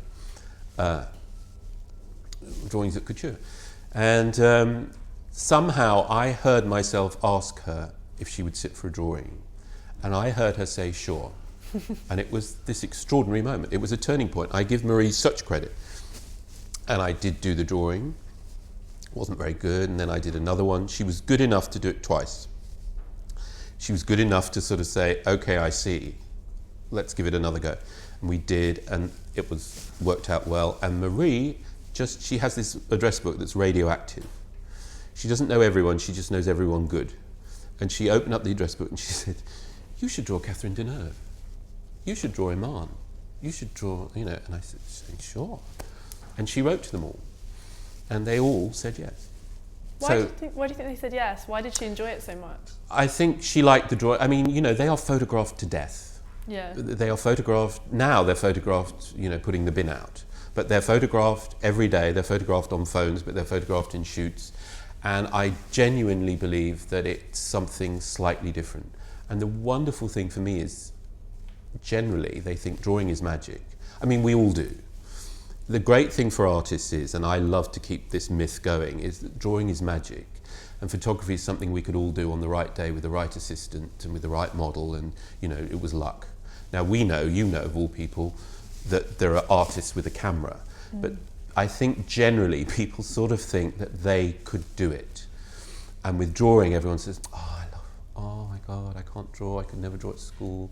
drawings at couture. And somehow I heard myself ask her if she would sit for a drawing. And I heard her say, sure. And it was this extraordinary moment. It was a turning point. I give Marie such credit. And I did do the drawing. It wasn't very good. And then I did another one. She was good enough to do it twice. She was good enough to sort of say, okay, I see. Let's give it another go. And we did, and it worked out well. And Marie, she has this address book that's radioactive. She doesn't know everyone, she just knows everyone good. And she opened up the address book and she said, you should draw Catherine Deneuve. You should draw Iman. You should draw, and I said, sure. And she wrote to them all. And they all said yes.
Why do you think they said yes? Why did she enjoy it so much?
I think she liked the drawing. They are photographed to death.
Yeah.
They are photographed, now they're photographed, putting the bin out. But they're photographed every day. They're photographed on phones, but they're photographed in shoots. And I genuinely believe that it's something slightly different. And the wonderful thing for me is, generally, they think drawing is magic. We all do. The great thing for artists is, and I love to keep this myth going, is that drawing is magic. And photography is something we could all do on the right day with the right assistant and with the right model, and, it was luck. Now, you know of all people, that there are artists with a camera, but I think generally people sort of think that they could do it. And with drawing, everyone says, oh my God, I can't draw, I could never draw at school.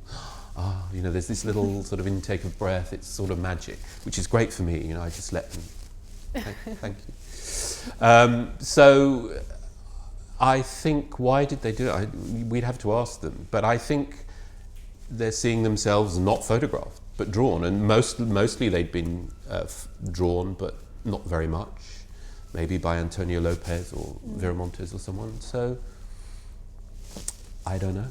There's this little sort of intake of breath, it's sort of magic, which is great for me, I just let them. Thank you. So I think, why did they do it? We'd have to ask them, but I think they're seeing themselves not photographed, but drawn. And mostly they'd been drawn, but not very much. Maybe by Antonio Lopez or Vera Montes or someone. So, I don't know.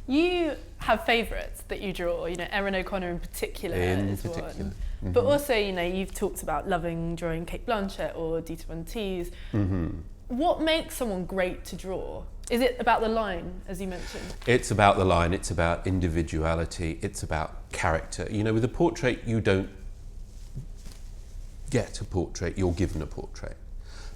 You have favourites that you draw, you know, Erin O'Connor in particular is one. Mm-hmm. But also, you know, you've talked about loving drawing Kate Blanchett or Dita Von Teese. Mm-hmm. What makes someone great to draw? Is it about the line, as you mentioned?
It's about the line, it's about individuality, it's about character. You know, with a portrait, you don't get a portrait, you're given a portrait.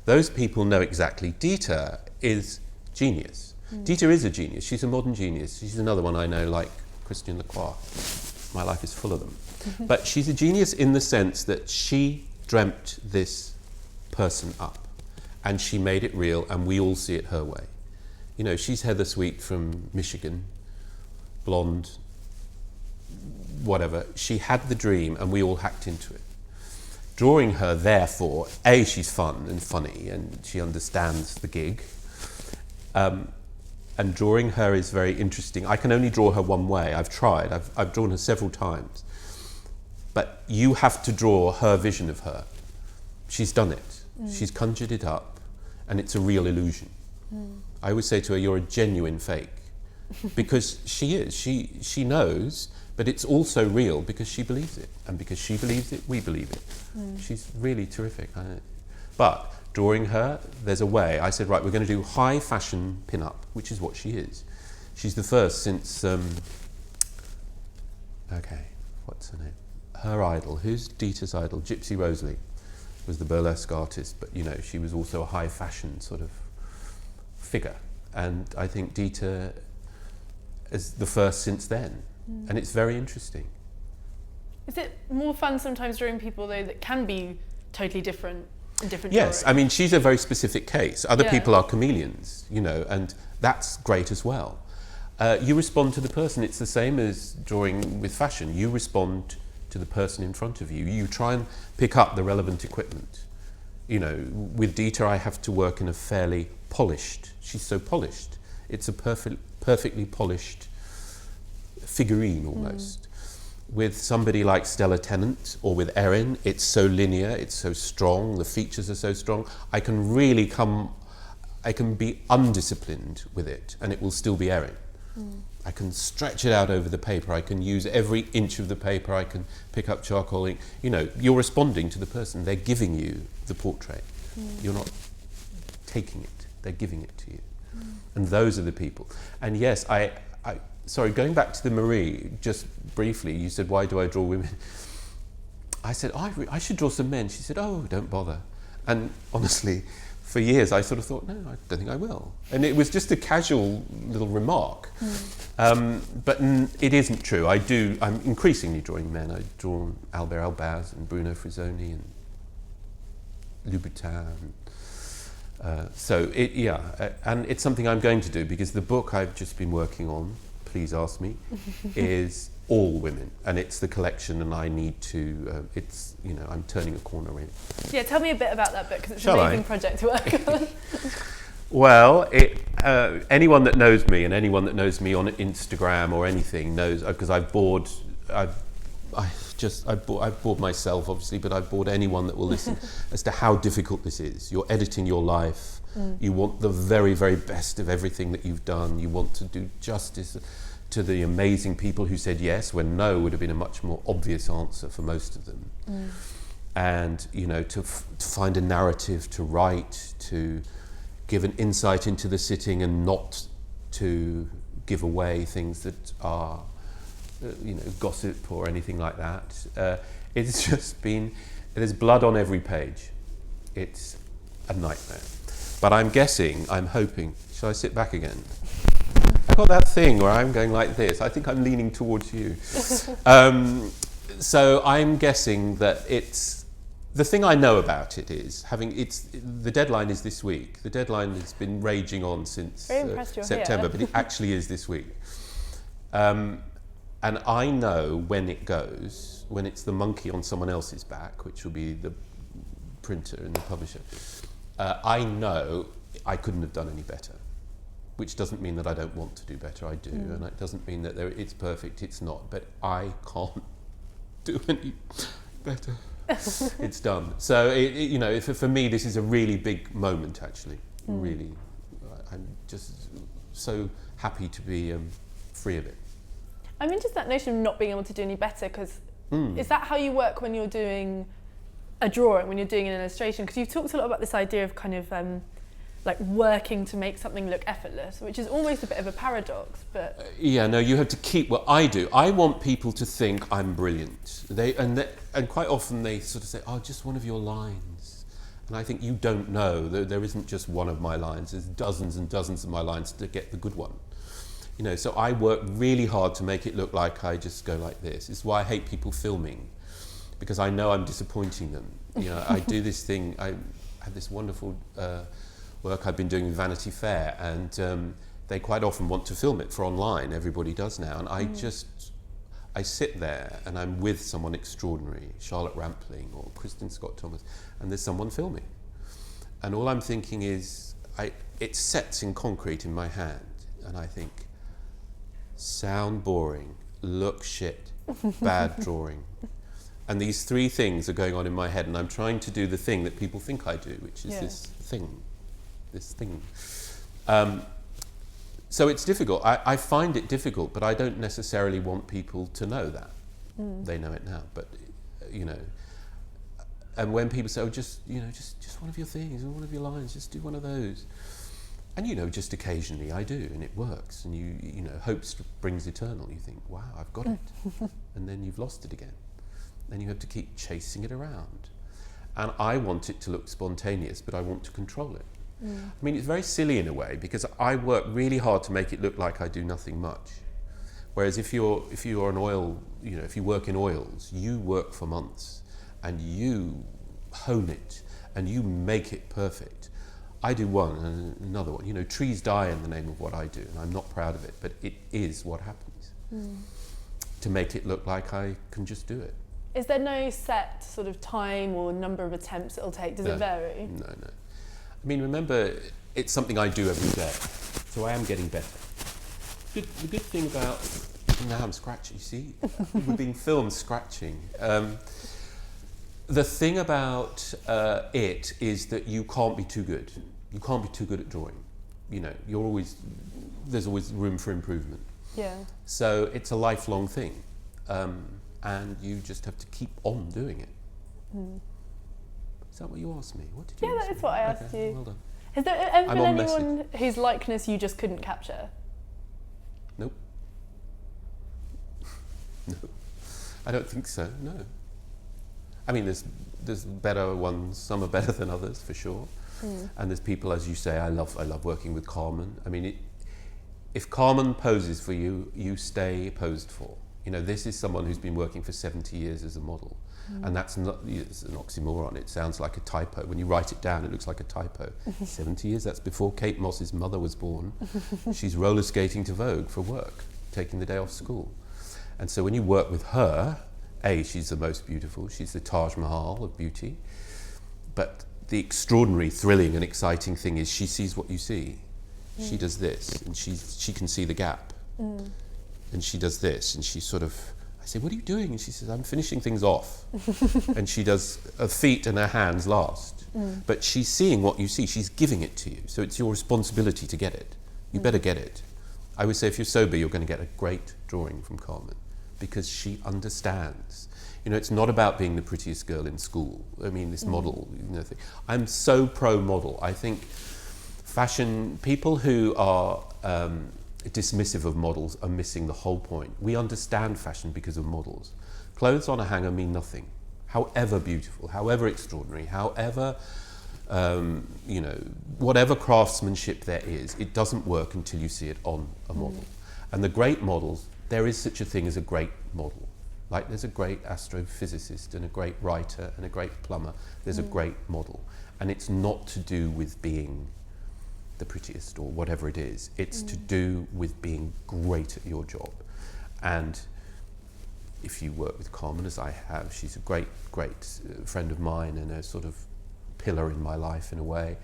Those people know exactly. Dita is genius. Dita is a genius. She's a modern genius. She's another one I know, like Christian Lacroix. My life is full of them. But she's a genius in the sense that she dreamt this person up and she made it real, and we all see it her way. You know, she's Heather Sweet from Michigan, blonde, whatever. She had the dream and we all hacked into it. Drawing her, therefore, A, she's fun and funny and she understands the gig. And drawing her is very interesting. I can only draw her one way. I've tried. I've drawn her several times. But you have to draw her vision of her. She's done it. She's conjured it up, and it's a real illusion. I always say to her, you're a genuine fake. Because she is. She knows, but it's also real because she believes it. And because she believes it, we believe it. She's really terrific. But drawing her, there's a way. I said, right, we're going to do high fashion pin-up, which is what she is. She's the first since, what's her name? Her idol. Who's Dita's idol? Gypsy Rose Lee was the burlesque artist, but you know, she was also a high fashion sort of figure. And I think Dita is the first since then. And it's very interesting. Is
it more fun sometimes drawing people, though, that can be totally different?
Yes, I mean, she's a very specific case. Other people are chameleons, you know, and that's great as well. You respond to the person. It's the same as drawing with fashion. You respond to the person in front of you. You try and pick up the relevant equipment. You know, with Dita, I have to work in a fairly polished, she's so polished. It's a perfectly polished figurine almost. With somebody like Stella Tennant or with Erin, it's so linear, it's so strong, the features are so strong. I can be undisciplined with it and it will still be Erin. I can stretch it out over the paper, I can use every inch of the paper, I can pick up charcoal ink. You know, you're responding to the person, they're giving you the portrait. You're not taking it, they're giving it to you. And those are the people. And yes, sorry, going back to the Marie, just briefly, you said, why do I draw women? I said, I should draw some men. She said, oh, don't bother. And honestly, for years, I sort of thought, no, I don't think I will. And it was just a casual little remark. But it isn't true. I'm increasingly drawing men. I've drawn Albert Albaz and Bruno Frisoni and Louboutin. And it's something I'm going to do because the book I've just been working on, please ask me, is all women, and it's the collection, and I need to, I'm turning a corner really.
Yeah, tell me a bit about that book, because it's an amazing project to work on.
Well, anyone that knows me, and anyone that knows me on Instagram or anything knows, because I've bored myself obviously, but I've bored anyone that will listen as to how difficult this is. You're editing your life. You want the very, very best of everything that you've done. You want to do justice to the amazing people who said yes when no would have been a much more obvious answer for most of them. And, you know, to find a narrative, to write, to give an insight into the sitting and not to give away things that are, gossip or anything like that. It's just been, there's blood on every page. It's a nightmare. But I'm hoping, shall I sit back again? I've got that thing where I'm going like this. I think I'm leaning towards you. So I'm guessing that the thing I know about it is the deadline is this week. The deadline has been raging on since September, but it actually is this week. And I know when it goes, when it's the monkey on someone else's back, which will be the printer and the publisher, I know I couldn't have done any better. which doesn't mean that I don't want to do better. I do, and it doesn't mean that it's perfect. It's not, but I can't do any better. It's done. So for me, this is a really big moment. Actually, really, I'm just so happy to be free of it.
I mean, just that notion of not being able to do any better, because is that how you work when you're doing a drawing, when you're doing an illustration? Because you've talked a lot about this idea of kind of like working to make something look effortless, which is almost a bit of a paradox. But
you have to keep what I do. I want people to think I'm brilliant. And quite often they sort of say, "Oh, just one of your lines." And I think you don't know that there isn't just one of my lines. There's dozens and dozens of my lines to get the good one. So I work really hard to make it look like I just go like this. It's why I hate people filming, because I know I'm disappointing them. I do this thing. I have this wonderful work I've been doing with Vanity Fair, and they quite often want to film it for online. Everybody does now, and I sit there and I'm with someone extraordinary, Charlotte Rampling or Kristen Scott Thomas, and there's someone filming, and all I'm thinking is it sets in concrete in my hand, and I think, sound boring, look shit, bad drawing. And these three things are going on in my head, and I'm trying to do the thing that people think I do, which is this thing. So it's difficult. I find it difficult, but I don't necessarily want people to know that. They know it now, but and when people say, "Oh, just one of your things, or one of your lines, just do one of those," and just occasionally I do, and it works, and you hope springs eternal. You think, "Wow, I've got it," and then you've lost it again. Then you have to keep chasing it around. And I want it to look spontaneous, but I want to control it. I mean, it's very silly in a way, because I work really hard to make it look like I do nothing much. Whereas if you're an oil, if you work in oils, you work for months and you hone it and you make it perfect. I do one and another one. Trees die in the name of what I do, and I'm not proud of it, but it is what happens. To make it look like I can just do it.
Is there no set sort of time or number of attempts it'll take? Does it vary?
No. I mean, remember, it's something I do every day, so I am getting better. The good thing about... Now I'm scratching, you see? We're being filmed scratching. The thing about it is that you can't be too good. You can't be too good at drawing. There's always room for improvement.
Yeah. So
it's a lifelong thing. And you just have to keep on doing it. Is that what you asked me? What did you ask me?
That is what I asked you.
Well done.
Has there ever been anyone whose likeness you just couldn't capture?
Nope. No. I don't think so, no. I mean, there's better ones, some are better than others, for sure. And there's people, as you say, I love working with Carmen. I mean, if Carmen poses for you, you stay posed for. This is someone who's been working for 70 years as a model. And it's an oxymoron. It sounds like a typo. When you write it down, it looks like a typo. 70 years, that's before Kate Moss's mother was born. She's roller skating to Vogue for work, taking the day off school. And so when you work with her, she's the most beautiful. She's the Taj Mahal of beauty. But the extraordinary, thrilling and exciting thing is she sees what you see. She does this, and she can see the gap. And she does this, and she sort of, I say, "What are you doing?" And she says, "I'm finishing things off." And she does her feet and her hands last. But she's seeing what you see, she's giving it to you. So it's your responsibility to get it. You better get it. I would say if you're sober, you're going to get a great drawing from Carmen, because she understands. It's not about being the prettiest girl in school. I mean, this model, thing. I'm so pro-model. I think fashion, people who are dismissive of models are missing the whole point. We understand fashion because of models. Clothes on a hanger mean nothing. However beautiful, however extraordinary, however, whatever craftsmanship there is, it doesn't work until you see it on a model. And the great models, there is such a thing as a great model. Like there's a great astrophysicist and a great writer and a great plumber. There's a great model. And it's not to do with being the prettiest or whatever it is. It's to do with being great at your job. And if you work with Carmen, as I have, she's a great friend of mine and a sort of pillar in my life in a way.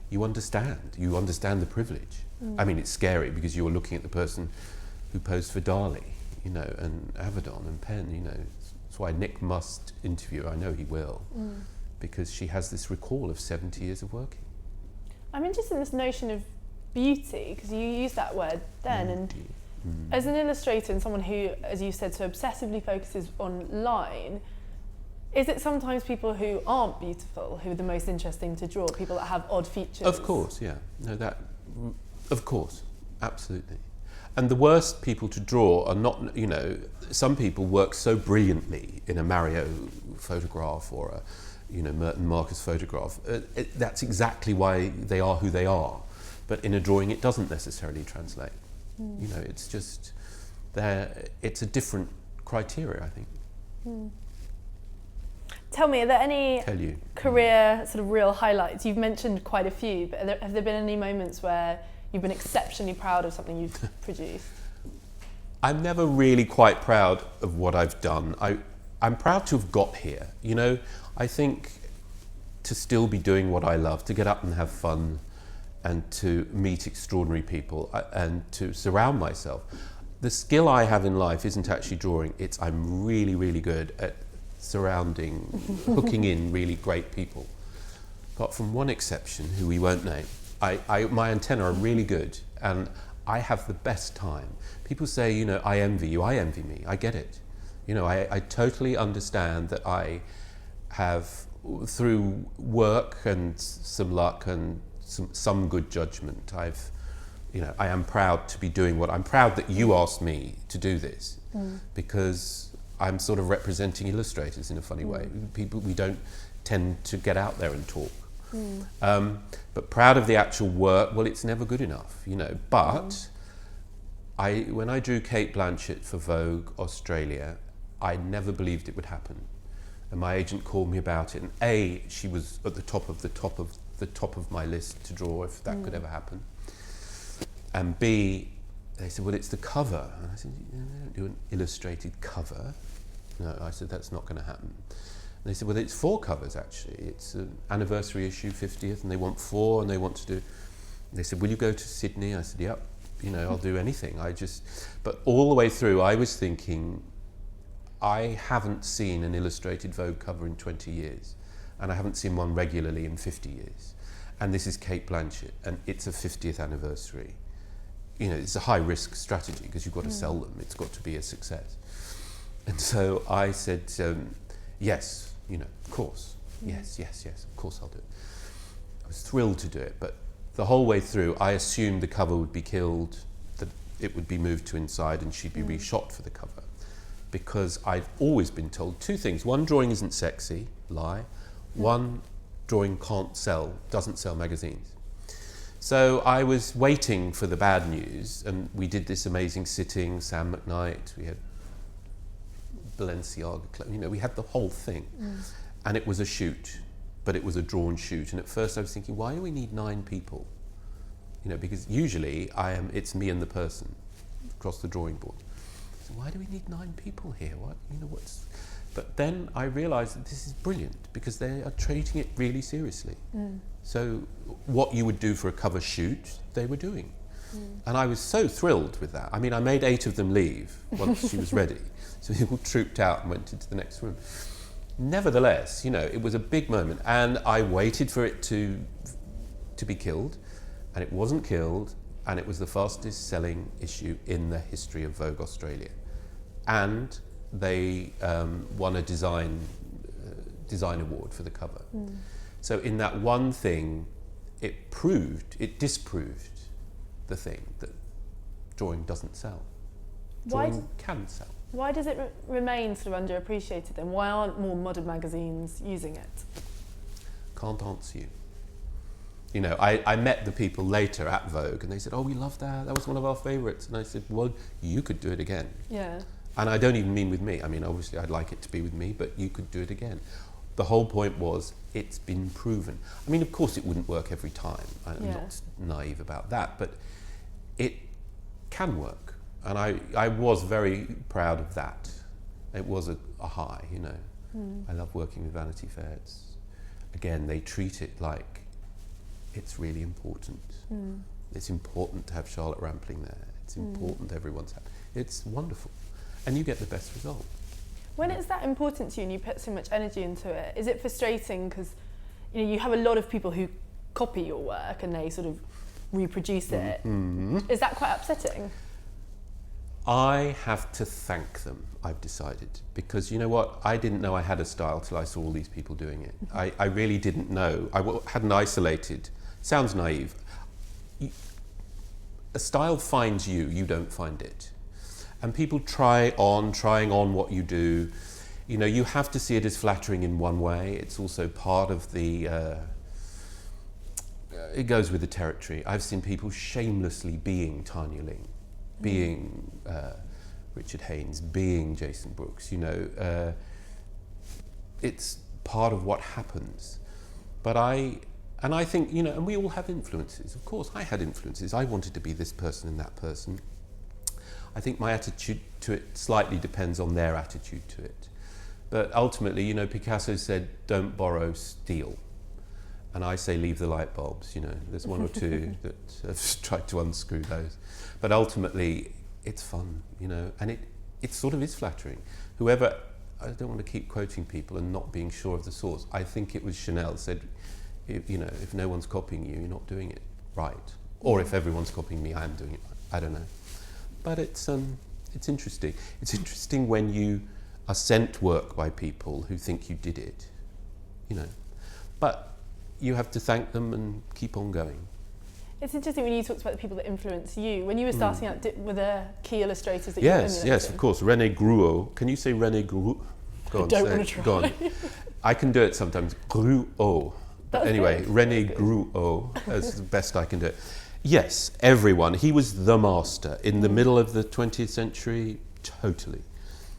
You understand the privilege. I mean, it's scary because you're looking at the person who posed for Dali, you know, and Avedon and Penn, you know. That's why Nick must interview her. I know he will, because she has this recall of 70 years of working.
I'm interested in this notion of beauty, because you used that word then, and as an illustrator and someone who, as you said, so obsessively focuses on line, is it sometimes people who aren't beautiful who are the most interesting to draw, people that have odd features?
Of course, yeah. No, that, of course, absolutely. And the worst people to draw are not, you know, some people work so brilliantly in a Mario photograph or a, you know, Merton Marcus photograph. That's exactly why they are who they are. But in a drawing, it doesn't necessarily translate. You know, it's just, it's a different criteria, I think.
Tell me, are there any career sort of real highlights? You've mentioned quite a few, but have there been any moments where you've been exceptionally proud of something you've produced?
I'm never really quite proud of what I've done. I'm proud to have got here. You know, I think to still be doing what I love, to get up and have fun and to meet extraordinary people and to surround myself. The skill I have in life isn't actually drawing, it's I'm really, really good at hooking in really great people. Apart from one exception, who we won't name, my antennae are really good and I have the best time. People say, you know, I envy you, I envy me, I get it. You know, I totally understand that I have, through work and some luck and some good judgment, you know, I am proud to be doing I'm proud that you asked me to do this because I'm sort of representing illustrators in a funny way. People, we don't tend to get out there and talk. But proud of the actual work, well, it's never good enough, you know. But when I drew Kate Blanchett for Vogue Australia, I never believed it would happen. And my agent called me about it, and A, she was at the top of my list to draw if that could ever happen. And B, they said, well, it's the cover. And I said, they don't do an illustrated cover. No, I said, that's not going to happen. And they said, well, it's 4 covers, actually. It's an anniversary issue, 50th, and they want 4, and they want to do... They said, will you go to Sydney? I said, yep, you know, I'll do anything. But all the way through, I was thinking, I haven't seen an illustrated Vogue cover in 20 years, and I haven't seen one regularly in 50 years. And this is Kate Blanchett, and it's a 50th anniversary. You know, it's a high-risk strategy because you've got to sell them. It's got to be a success. And so I said, yes, you know, of course. Yes, of course I'll do it. I was thrilled to do it, but the whole way through, I assumed the cover would be killed, that it would be moved to inside and she'd be reshot for the cover. Because I've always been told 2 things. One, drawing isn't sexy, lie. One, drawing doesn't sell magazines. So I was waiting for the bad news, and we did this amazing sitting, Sam McKnight, we had Balenciaga, you know, we had the whole thing. And it was a shoot, but it was a drawn shoot. And at first I was thinking, why do we need 9 people? You know, because usually it's me and the person across the drawing board. So why do we need 9 people here? But then I realized that this is brilliant because they are treating it really seriously. So what you would do for a cover shoot, they were doing. And I was so thrilled with that. I mean, I made 8 of them leave once she was ready. So they all trooped out and went into the next room. Nevertheless, you know, it was a big moment, and I waited for it to be killed, and it wasn't killed, and it was the fastest selling issue in the history of Vogue Australia. And they won a design award for the cover. So in that one thing, it disproved the thing that drawing doesn't sell. Drawing can sell.
Why does it remain sort of underappreciated then? Why aren't more modern magazines using it?
Can't answer you. You know, I met the people later at Vogue and they said, oh, we love that. That was one of our favourites. And I said, well, you could do it again.
Yeah.
And I don't even mean with me. I mean, obviously I'd like it to be with me, but you could do it again. The whole point was it's been proven. I mean, of course it wouldn't work every time. I'm not naive about that, but it can work. And I was very proud of that. It was a high, you know. I love working with Vanity Fair. Again, they treat it like it's really important. It's important to have Charlotte Rampling there. It's important everyone's happy. It's wonderful. And you get the best result.
When it's that important to you and you put so much energy into it, is it frustrating because you have a lot of people who copy your work and they sort of reproduce it? Is that quite upsetting?
I have to thank them, I've decided, because you know what? I didn't know I had a style till I saw all these people doing it. I really didn't know. I hadn't isolated. Sounds naive. A style finds you, you don't find it. And people trying on what you do. You have to see it as flattering in one way. It's also part of the, it goes with the territory. I've seen people shamelessly being Tanya Ling, being Richard Haynes, being Jason Brooks, it's part of what happens. But I think, and we all have influences. Of course, I had influences. I wanted to be this person and that person. I think my attitude to it slightly depends on their attitude to it. But ultimately, Picasso said, don't borrow, steal. And I say, leave the light bulbs, There's one or two that have tried to unscrew those. But ultimately, it's fun, and it sort of is flattering. Whoever, I don't want to keep quoting people and not being sure of the source. I think it was Chanel said, if no one's copying you, you're not doing it right. Or if everyone's copying me, I'm doing it right. I don't know. But it's interesting. It's interesting when you are sent work by people who think you did it, But you have to thank them and keep on going.
It's interesting when you talked about the people that influence you. When you were starting out, were there key illustrators that you were emulating?
Yes, of course. René Gruot. Can you say René Gruot? Go on,
don't want to try.
Go on. I can do it sometimes. Gruot. But anyway, René Gruot, that's the best I can do it. Yes, everyone. He was the master. In the middle of the 20th century, totally.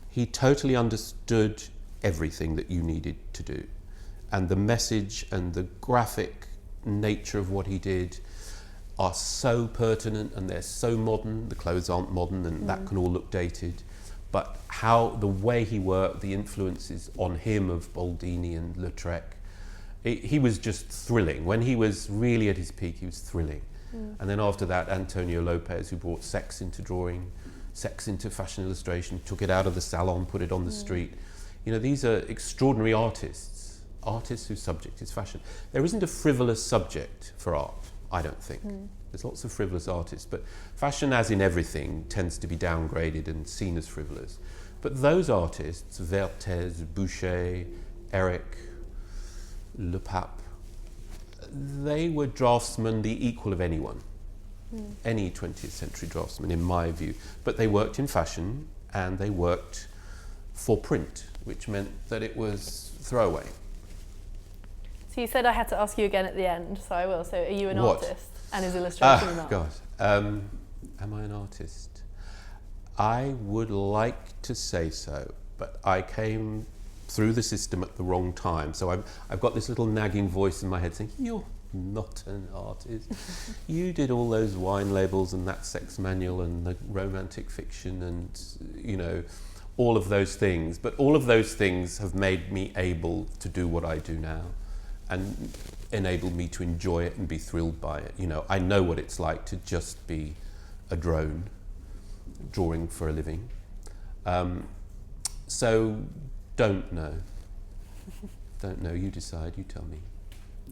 He totally understood everything that you needed to do. And the message and the graphic nature of what he did are so pertinent and they're so modern. The clothes aren't modern and that can all look dated. But the way he worked, the influences on him of Boldini and Lautrec, he was just thrilling. When he was really at his peak, he was thrilling. And then after that, Antonio Lopez, who brought sex into drawing, sex into fashion illustration, took it out of the salon, put it on the street. These are extraordinary artists whose subject is fashion. There isn't a frivolous subject for art, I don't think. There's lots of frivolous artists, but fashion, as in everything, tends to be downgraded and seen as frivolous. But those artists, Vertès, Boucher, Eric, Le Pape, they were draftsmen the equal of anyone, any 20th century draftsman, in my view. But they worked in fashion and they worked for print, which meant that it was throwaway.
So you said I had to ask you again at the end, so I will. So are you an artist? And is illustration an art?
God. Am I an artist? I would like to say so, but I came through the system at the wrong time. So I've got this little nagging voice in my head saying, you're not an artist. You did all those wine labels and that sex manual and the romantic fiction and, all of those things. But all of those things have made me able to do what I do now and enabled me to enjoy it and be thrilled by it. I know what it's like to just be a drone drawing for a living. So don't know. Don't know. You decide. You tell me.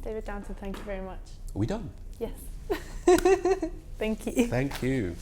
David Downton, thank you very much.
Are we done?
Yes. Thank you.
Thank you.